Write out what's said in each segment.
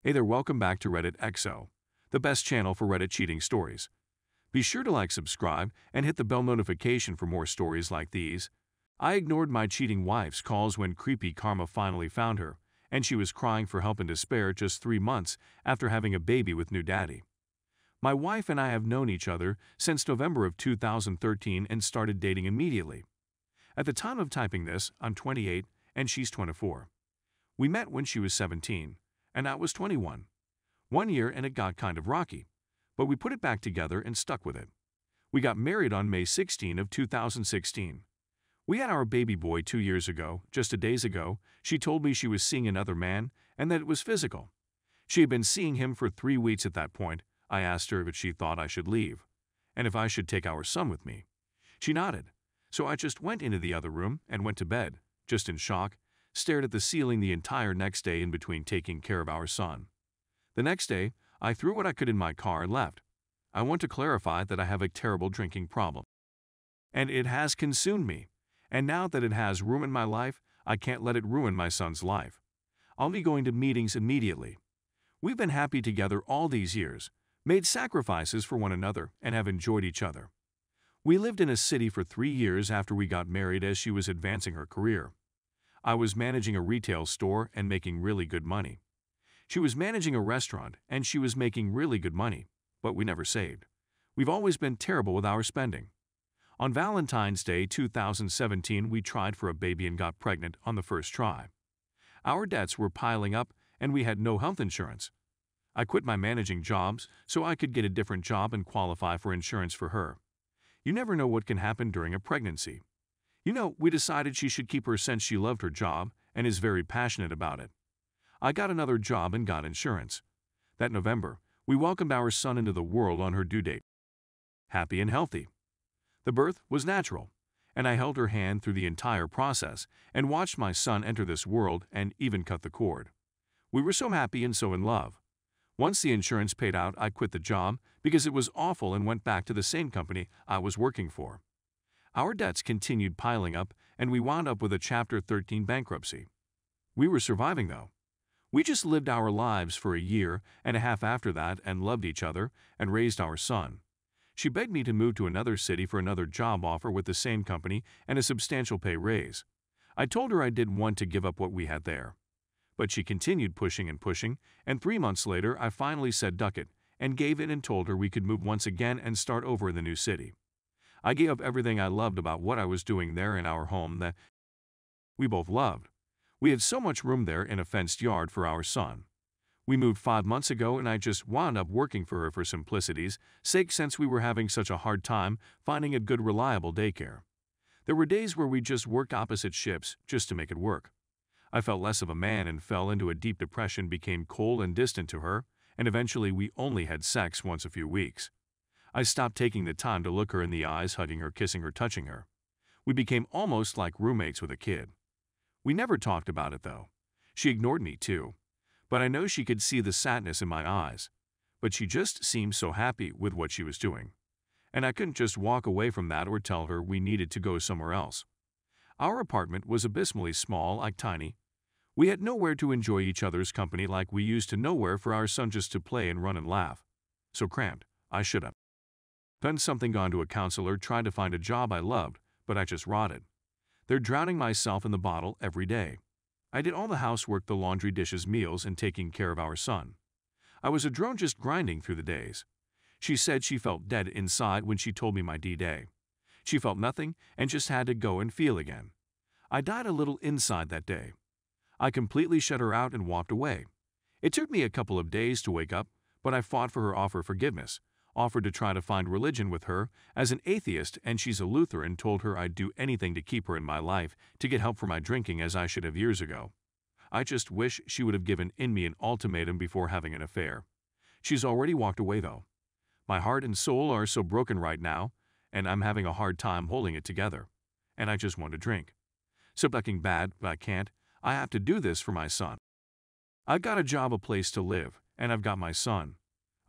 Hey there, welcome back to Reddit XO, the best channel for Reddit cheating stories. Be sure to like, subscribe, and hit the bell notification for more stories like these. I ignored my cheating wife's calls when creepy karma finally found her, and she was crying for help in despair just 3 months after having a baby with new daddy. My wife and I have known each other since November of 2013 and started dating immediately. At the time of typing this, I'm 28 and she's 24. We met when she was 17. And I was 21. 1 year and it got kind of rocky, but we put it back together and stuck with it. We got married on May 16 of 2016. We had our baby boy 2 years ago. Just 2 days ago, she told me she was seeing another man and that it was physical. She had been seeing him for 3 weeks at that point. I asked her if she thought I should leave, and if I should take our son with me. She nodded, so I just went into the other room and went to bed, just in shock. Stared at the ceiling the entire next day in between taking care of our son. The next day, I threw what I could in my car and left. I want to clarify that I have a terrible drinking problem. And it has consumed me. And now that it has ruined my life, I can't let it ruin my son's life. I'll be going to meetings immediately. We've been happy together all these years, made sacrifices for one another, and have enjoyed each other. We lived in a city for 3 years after we got married as she was advancing her career. I was managing a retail store and making really good money. She was managing a restaurant and she was making really good money, but we never saved. We've always been terrible with our spending. On Valentine's Day 2017, we tried for a baby and got pregnant on the first try. Our debts were piling up and we had no health insurance. I quit my managing jobs so I could get a different job and qualify for insurance for her. You never know what can happen during a pregnancy. We decided she should keep her since she loved her job and is very passionate about it. I got another job and got insurance. That November, we welcomed our son into the world on her due date. Happy and healthy. The birth was natural, and I held her hand through the entire process and watched my son enter this world and even cut the cord. We were so happy and so in love. Once the insurance paid out, I quit the job because it was awful and went back to the same company I was working for. Our debts continued piling up, and we wound up with a Chapter 13 bankruptcy. We were surviving, though. We just lived our lives for 1.5 years after that and loved each other and raised our son. She begged me to move to another city for another job offer with the same company and a substantial pay raise. I told her I didn't want to give up what we had there. But she continued pushing, and 3 months later I finally said duck it and gave in and told her we could move once again and start over in the new city. I gave up everything I loved about what I was doing there in our home that we both loved. We had so much room there in a fenced yard for our son. We moved 5 months ago and I just wound up working for her for simplicity's sake since we were having such a hard time finding a good reliable daycare. There were days where we just worked opposite shifts just to make it work. I felt less of a man and fell into a deep depression, became cold and distant to her, and eventually we only had sex once a few weeks. I stopped taking the time to look her in the eyes, hugging her, kissing her, touching her. We became almost like roommates with a kid. We never talked about it, though. She ignored me, too. But I know she could see the sadness in my eyes. But she just seemed so happy with what she was doing. And I couldn't just walk away from that or tell her we needed to go somewhere else. Our apartment was abysmally small, like tiny. We had nowhere to enjoy each other's company like we used to, nowhere for our son just to play and run and laugh. So cramped, I should have done something, gone to a counselor, tried to find a job I loved, but I just rotted. They're drowning myself in the bottle every day. I did all the housework, the laundry, dishes, meals, and taking care of our son. I was a drone just grinding through the days. She said she felt dead inside when she told me my D-Day. She felt nothing and just had to go and feel again. I died a little inside that day. I completely shut her out and walked away. It took me a couple of days to wake up, but I fought for her offer forgiveness. Offered to try to find religion with her as an atheist, and she's a Lutheran, told her I'd do anything to keep her in my life, to get help for my drinking as I should have years ago. I just wish she would have given me an ultimatum before having an affair. She's already walked away, though. My heart and soul are so broken right now, and I'm having a hard time holding it together. And I just want to drink. So fucking bad, but I can't. I have to do this for my son. I've got a job, a place to live, and I've got my son.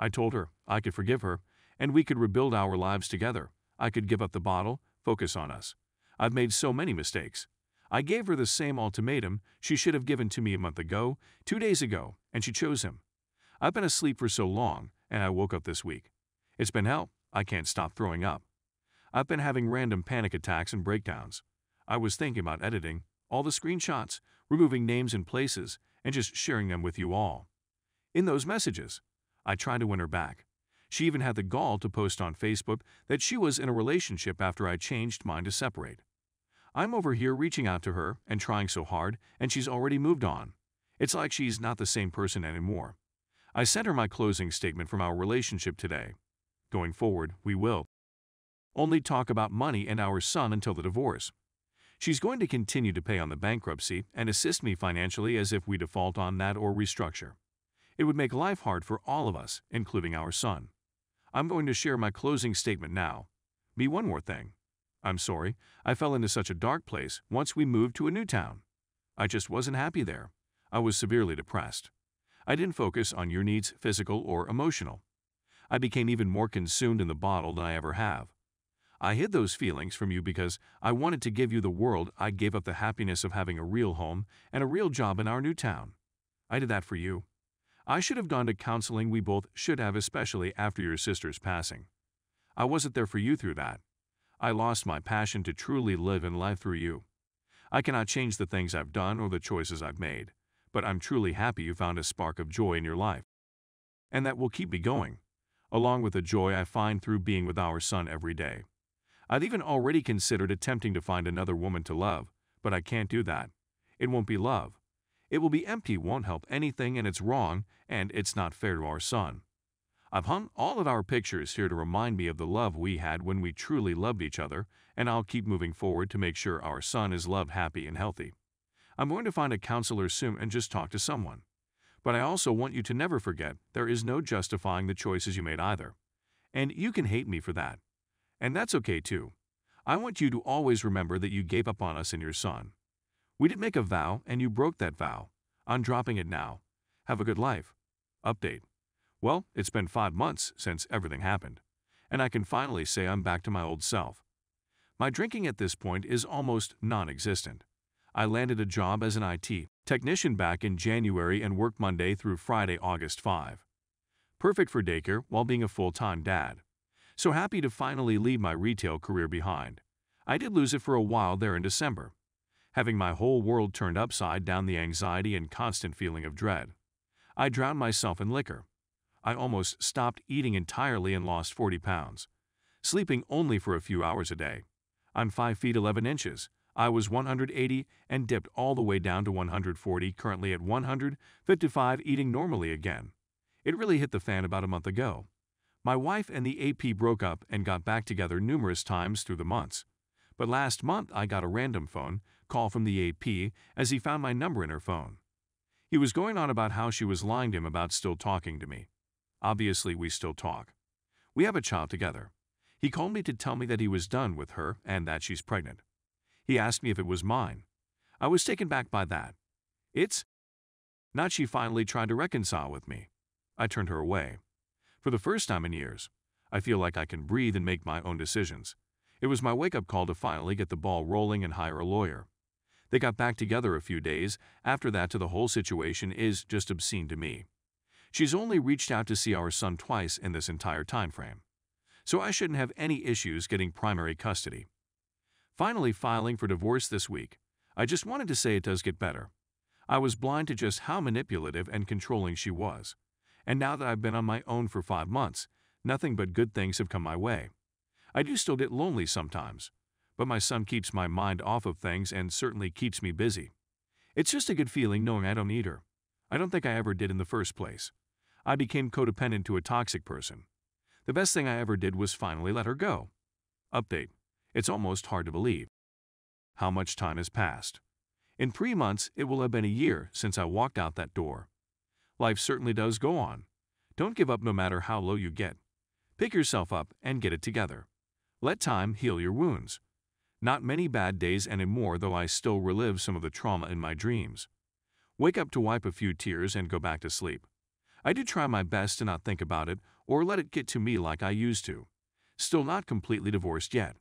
I told her I could forgive her, and we could rebuild our lives together. I could give up the bottle, focus on us. I've made so many mistakes. I gave her the same ultimatum she should have given to me a month ago, 2 days ago, and she chose him. I've been asleep for so long, and I woke up this week. It's been hell. I can't stop throwing up. I've been having random panic attacks and breakdowns. I was thinking about editing all the screenshots, removing names and places, and just sharing them with you all. In those messages, I tried to win her back. She even had the gall to post on Facebook that she was in a relationship after I changed mine to separate. I'm over here reaching out to her and trying so hard, and she's already moved on. It's like she's not the same person anymore. I sent her my closing statement from our relationship today. Going forward, we will only talk about money and our son until the divorce. She's going to continue to pay on the bankruptcy and assist me financially as if we default on that or restructure. It would make life hard for all of us, including our son. I'm going to share my closing statement now. One more thing. I'm sorry, I fell into such a dark place once we moved to a new town. I just wasn't happy there. I was severely depressed. I didn't focus on your needs, physical or emotional. I became even more consumed in the bottle than I ever have. I hid those feelings from you because I wanted to give you the world. I gave up the happiness of having a real home and a real job in our new town. I did that for you. I should have gone to counseling. We both should have, especially after your sister's passing. I wasn't there for you through that. I lost my passion to truly live in life through you. I cannot change the things I've done or the choices I've made, but I'm truly happy you found a spark of joy in your life. And that will keep me going, along with the joy I find through being with our son every day. I've even already considered attempting to find another woman to love, but I can't do that. It won't be love. It will be empty, won't help anything, and it's wrong, and it's not fair to our son. I've hung all of our pictures here to remind me of the love we had when we truly loved each other, and I'll keep moving forward to make sure our son is loved, happy, and healthy. I'm going to find a counselor soon and just talk to someone. But I also want you to never forget there is no justifying the choices you made either. And you can hate me for that. And that's okay too. I want you to always remember that you gave up on us and your son. We did make a vow, and you broke that vow. I'm dropping it now. Have a good life. Update. Well, it's been 5 months since everything happened, and I can finally say I'm back to my old self. My drinking at this point is almost non-existent. I landed a job as an IT technician back in January and worked Monday through Friday, August 5. Perfect for daycare while being a full-time dad. So happy to finally leave my retail career behind. I did lose it for a while there in December. Having my whole world turned upside down, the anxiety and constant feeling of dread. I drowned myself in liquor. I almost stopped eating entirely and lost 40 pounds. Sleeping only for a few hours a day. I'm 5 feet 11 inches. I was 180 and dipped all the way down to 140, currently at 155, eating normally again. It really hit the fan about a month ago. My wife and the AP broke up and got back together numerous times through the months. But last month I got a random phone call from the AP as he found my number in her phone. He was going on about how she was lying to him about still talking to me. Obviously, we still talk. We have a child together. He called me to tell me that he was done with her and that she's pregnant. He asked me if it was mine. I was taken back by that. It's not. She finally tried to reconcile with me. I turned her away. For the first time in years, I feel like I can breathe and make my own decisions. It was my wake-up call to finally get the ball rolling and hire a lawyer. They got back together a few days after that. The whole situation is just obscene to me. She's only reached out to see our son twice in this entire time frame. So I shouldn't have any issues getting primary custody. Finally filing for divorce this week. I just wanted to say it does get better. I was blind to just how manipulative and controlling she was. And now that I've been on my own for 5 months, nothing but good things have come my way. I do still get lonely sometimes, but my son keeps my mind off of things and certainly keeps me busy. It's just a good feeling knowing I don't need her. I don't think I ever did in the first place. I became codependent to a toxic person. The best thing I ever did was finally let her go. Update. It's almost hard to believe how much time has passed. In 3 months, it will have been a year since I walked out that door. Life certainly does go on. Don't give up no matter how low you get. Pick yourself up and get it together. Let time heal your wounds. Not many bad days anymore, though I still relive some of the trauma in my dreams. Wake up to wipe a few tears and go back to sleep. I do try my best to not think about it or let it get to me like I used to. Still not completely divorced yet.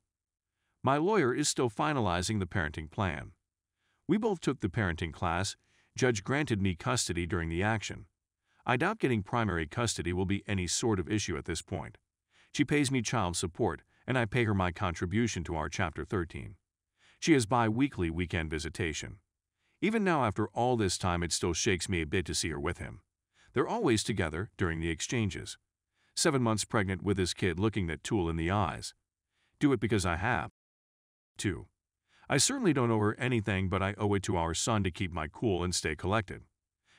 My lawyer is still finalizing the parenting plan. We both took the parenting class. Judge granted me custody during the action. I doubt getting primary custody will be any sort of issue at this point. She pays me child support, and I pay her my contribution to our Chapter 13. She has bi-weekly weekend visitation. Even now, after all this time, it still shakes me a bit to see her with him. They're always together during the exchanges. 7 months pregnant with this kid looking that tool in the eyes. Do it because I have. 2. I certainly don't owe her anything, but I owe it to our son to keep my cool and stay collected.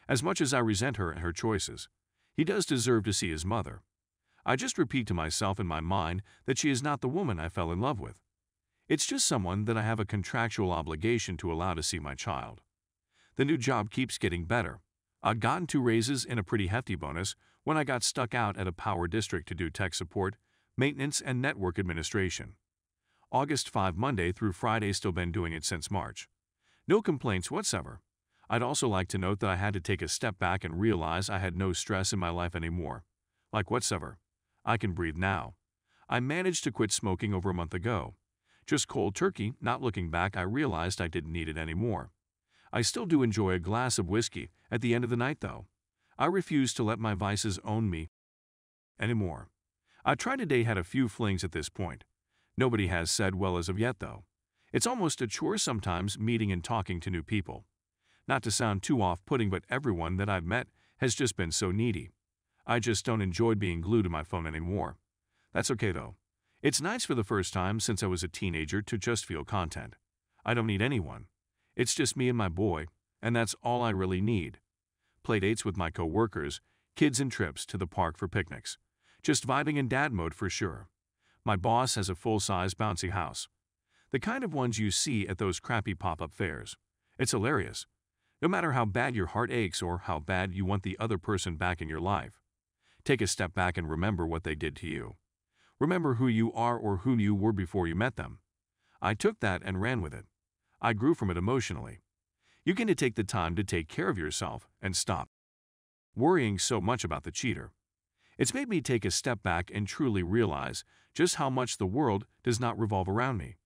As much as I resent her and her choices, he does deserve to see his mother. I just repeat to myself in my mind that she is not the woman I fell in love with. It's just someone that I have a contractual obligation to allow to see my child. The new job keeps getting better. I'd gotten 2 raises and a pretty hefty bonus when I got stuck out at a power district to do tech support, maintenance, and network administration. August 5 Monday through Friday, still been doing it since March. No complaints whatsoever. I'd also like to note that I had to take a step back and realize I had no stress in my life anymore. Like whatsoever. I can breathe now. I managed to quit smoking over a month ago. Just cold turkey, not looking back, I realized I didn't need it anymore. I still do enjoy a glass of whiskey at the end of the night though. I refuse to let my vices own me anymore. I tried to date, had a few flings at this point. Nobody has said well as of yet though. It's almost a chore sometimes meeting and talking to new people. Not to sound too off-putting, but everyone that I've met has just been so needy. I just don't enjoy being glued to my phone anymore. That's okay though. It's nice for the first time since I was a teenager to just feel content. I don't need anyone. It's just me and my boy, and that's all I really need. Playdates with my co-workers, kids and trips to the park for picnics. Just vibing in dad mode for sure. My boss has a full-size bouncy house. The kind of ones you see at those crappy pop-up fairs. It's hilarious. No matter how bad your heart aches or how bad you want the other person back in your life, take a step back and remember what they did to you. Remember who you are or who you were before you met them. I took that and ran with it. I grew from it emotionally. You get to take the time to take care of yourself and stop worrying so much about the cheater. It's made me take a step back and truly realize just how much the world does not revolve around me.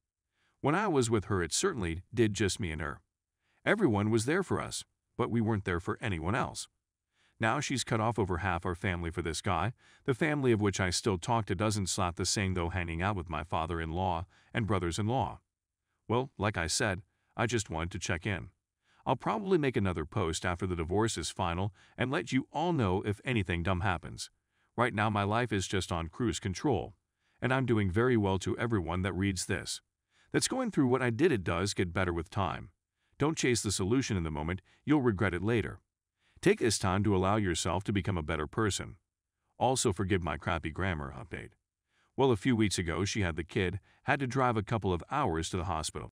When I was with her, it certainly did just me and her. Everyone was there for us, but we weren't there for anyone else. Now she's cut off over half our family for this guy, the family of which I still talk to doesn't slap the same though, hanging out with my father-in-law and brothers-in-law. Well, like I said, I just wanted to check in. I'll probably make another post after the divorce is final and let you all know if anything dumb happens. Right now my life is just on cruise control, and I'm doing very well. To everyone that reads this, that's going through what I did, it does get better with time. Don't chase the solution in the moment, you'll regret it later. Take this time to allow yourself to become a better person. Also forgive my crappy grammar update. Well, a few weeks ago she had the kid, had to drive a couple of hours to the hospital.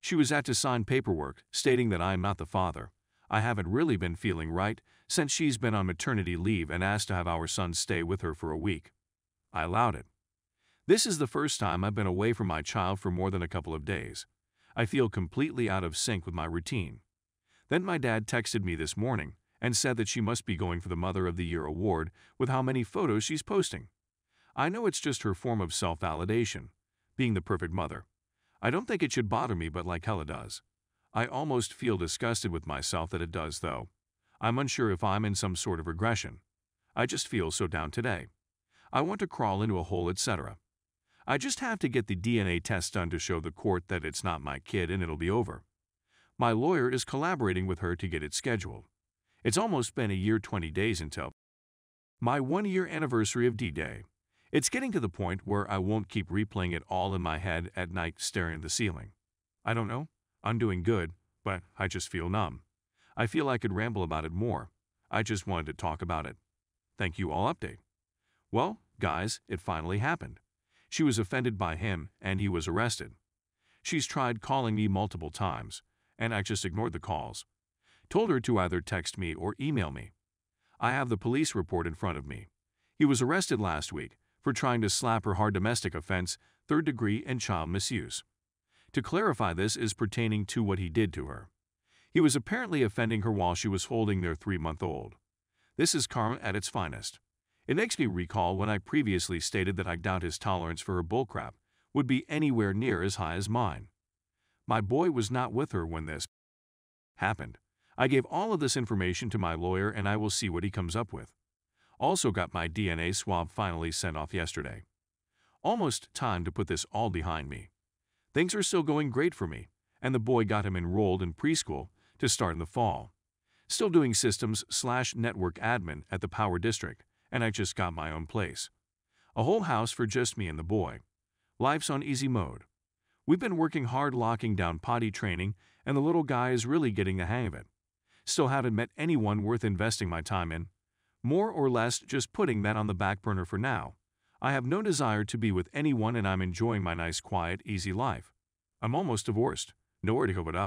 She was at to sign paperwork stating that I am not the father. I haven't really been feeling right since she's been on maternity leave and asked to have our son stay with her for a week. I allowed it. This is the first time I've been away from my child for more than a couple of days. I feel completely out of sync with my routine. Then my dad texted me this morning and said that she must be going for the Mother of the Year award with how many photos she's posting. I know it's just her form of self-validation, being the perfect mother. I don't think it should bother me, but like hell it does. I almost feel disgusted with myself that it does though. I'm unsure if I'm in some sort of regression. I just feel so down today. I want to crawl into a hole, etc. I just have to get the DNA test done to show the court that it's not my kid and it'll be over. My lawyer is collaborating with her to get it scheduled. It's almost been a year 20 days until my 1-year anniversary of D-Day. It's getting to the point where I won't keep replaying it all in my head at night staring at the ceiling. I don't know. I'm doing good, but I just feel numb. I feel I could ramble about it more. I just wanted to talk about it. Thank you all update. Well, guys, it finally happened. She was offended by him and he was arrested. She's tried calling me multiple times, and I just ignored the calls. Told her to either text me or email me. I have the police report in front of me. He was arrested last week for trying to slap her hard domestic offense, 3rd degree, and child misuse. To clarify, this is pertaining to what he did to her. He was apparently offending her while she was holding their 3-month-old. This is karma at its finest. It makes me recall when I previously stated that I doubt his tolerance for her bullcrap would be anywhere near as high as mine. My boy was not with her when this happened. I gave all of this information to my lawyer and I will see what he comes up with. Also got my DNA swab finally sent off yesterday. Almost time to put this all behind me. Things are still going great for me, and the boy got him enrolled in preschool to start in the fall. Still doing systems/network admin at the Power District, and I just got my own place. A whole house for just me and the boy. Life's on easy mode. We've been working hard locking down potty training, and the little guy is really getting the hang of it. Still haven't met anyone worth investing my time in. More or less just putting that on the back burner for now. I have no desire to be with anyone and I'm enjoying my nice, quiet, easy life. I'm almost divorced. Nowhere to go but up.